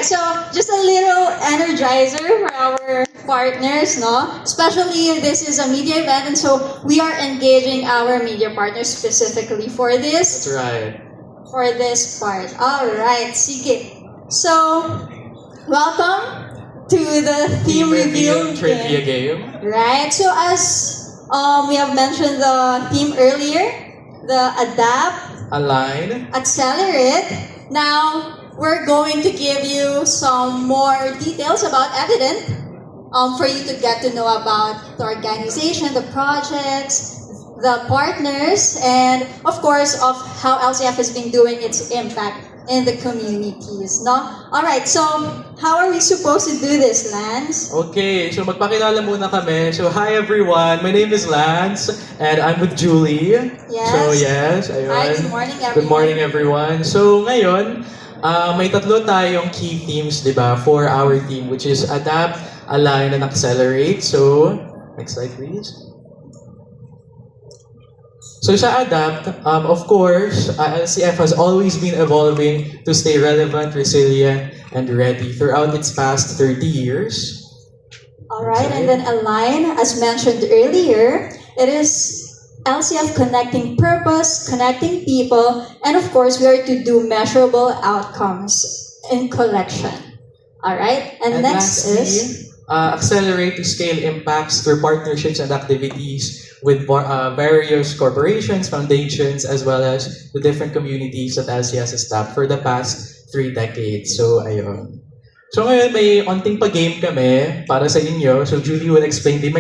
So, just a little energizer for our partners, no? Especially if this is a media event, and so we are engaging our media partners specifically for That's this, right. for this part. All right, sige. So, welcome to the theme reveal trivia game. game. Right. So, as we have mentioned the theme earlier, the adapt, Align. accelerate. Now, we're going to give you some more details about Evident for you to get to know about the organization, the projects, the partners, and of course, of how LCF has been doing its impact in the communities. No? All right, so how are we supposed to do this, Lance? Okay, so magpakilala muna kami. So, hi everyone. My name is Lance, and I'm with Julie. Yes. So, yes, ayun. Hi, good morning, everyone. Good morning, everyone. So, ngayon, may tatlo tayong key themes, di ba, for our team, which is adapt, align, and accelerate. So, next slide, please. So sa ADAPT, of course, LCF has always been evolving to stay relevant, resilient, and ready throughout its past 30 years. All right, and then Align, as mentioned earlier, it is LCF connecting purpose, connecting people, and of course, we are to do measurable outcomes in collection. All right, and next lastly, is accelerate to scale impacts through partnerships and activities with various corporations, foundations, as well as the different communities that LCS has tapped for the past 3 decades. So, ayun. So ngayon, may onting pa-game kami para sa inyo. So Julie will explain the mechanics.